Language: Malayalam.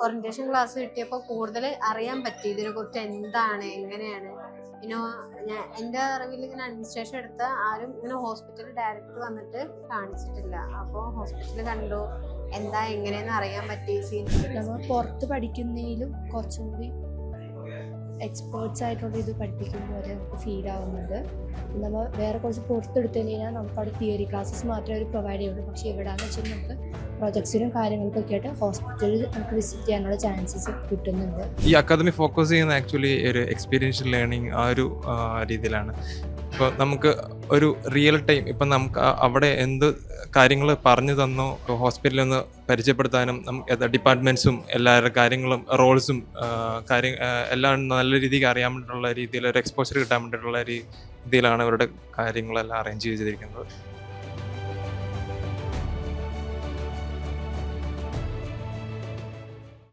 ഓറിയന്റേഷൻ ക്ലാസ് കിട്ടിയപ്പോൾ കൂടുതൽ അറിയാൻ പറ്റി ഇതിനെക്കുറിച്ച് എന്താണ് എങ്ങനെയാണ്. പിന്നെ എൻ്റെ അറിവിൽ ഇങ്ങനെ അഡ്മിനിസ്ട്രേഷൻ എടുത്ത ആരും ഇങ്ങനെ ഹോസ്പിറ്റലിൽ ഡയറക്റ്റ് വന്നിട്ട് കാണിച്ചിട്ടില്ല. അപ്പോൾ ഹോസ്പിറ്റലിൽ കണ്ടു എന്താ എങ്ങനെയെന്ന് അറിയാൻ പറ്റി. നമ്മൾ പുറത്ത് പഠിക്കുന്നതിലും കുറച്ചും കൂടി എക്സ്പേർട്സ് ആയിട്ടുള്ള ഇത് പഠിപ്പിക്കുമ്പോൾ വരെ നമുക്ക് ഫീൽ ആവുന്നുണ്ട്. നമ്മൾ വേറെ കുറച്ച് പുറത്തെടുത്തു കഴിഞ്ഞാൽ നമുക്ക് അവിടെ തിയറി ക്ലാസ്സസ് മാത്രമേ അവർ പ്രൊവൈഡ് ചെയ്യുള്ളൂ. പക്ഷേ എവിടെയാണെന്ന് വെച്ചാൽ നമുക്ക് പ്രൊജക്ട്സിനും കാര്യങ്ങൾക്കൊക്കെ ആയിട്ട് ഹോസ്പിറ്റലിൽ നമുക്ക് വിസിറ്റ് ചെയ്യാനുള്ള ചാൻസസ് കിട്ടുന്നുണ്ട്. ഈ അക്കാദമി ഫോക്കസ് ചെയ്യുന്ന ആക്ച്വലി ഒരു എക്സ്പീരിയൻഷ്യൽ ലേണിംഗ് ആ ഒരു രീതിയിലാണ്. ഇപ്പോൾ നമുക്ക് ഒരു റിയൽ ടൈം ഇപ്പം നമുക്ക് അവിടെ എന്ത് കാര്യങ്ങൾ പറഞ്ഞു തന്നോ ഹോസ്പിറ്റലിൽ ഒന്ന് പരിചയപ്പെടുത്താനും നമുക്ക് ഡിപ്പാർട്ട്മെൻറ്റ്സും എല്ലാവരുടെ കാര്യങ്ങളും റോൾസും എല്ലാം നല്ല രീതിക്ക് അറിയാൻ വേണ്ടിയിട്ടുള്ള രീതിയിൽ ഒരു എക്സ്പോഷർ കിട്ടാൻ വേണ്ടിയിട്ടുള്ള രീതിയിലാണ് അവരുടെ കാര്യങ്ങളെല്ലാം അറേഞ്ച് ചെയ്തിരിക്കുന്നത്.